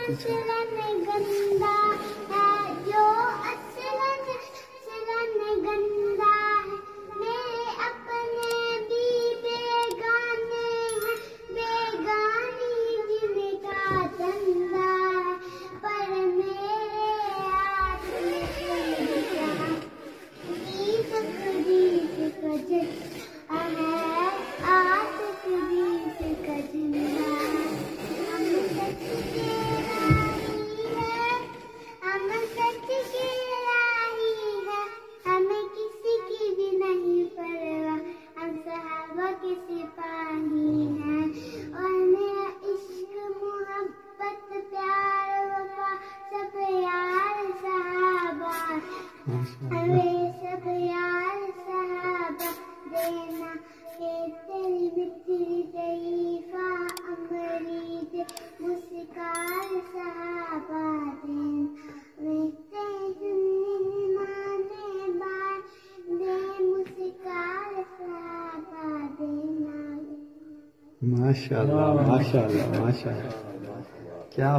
पीछे। गंदा है जो असलन गंदा है, मेरे अपने भी बेगाने हैं, बेगानी जिनका चंदा है, पर मेरे हाथ में तकदीर का झंडा है, तकदीर का झंडा है। हम सच के राही है, हम सच के राही है, हमें किसी की भी नहीं परवाह, हम सहाबा के सिपाही हैं। और मेरा इश्क मोहब्बत प्यार वफा सब यार सहाबा, हमें सब यार सहाबा देना के तेरी मिट्टी ज़ईफ़ा अमरीद मुस्कान सहाबा देना, वे तेरे माने बार दे मुस्कान सहाबा देना। माशाअल्लाह माशाअल्लाह माशाअल्लाह, क्या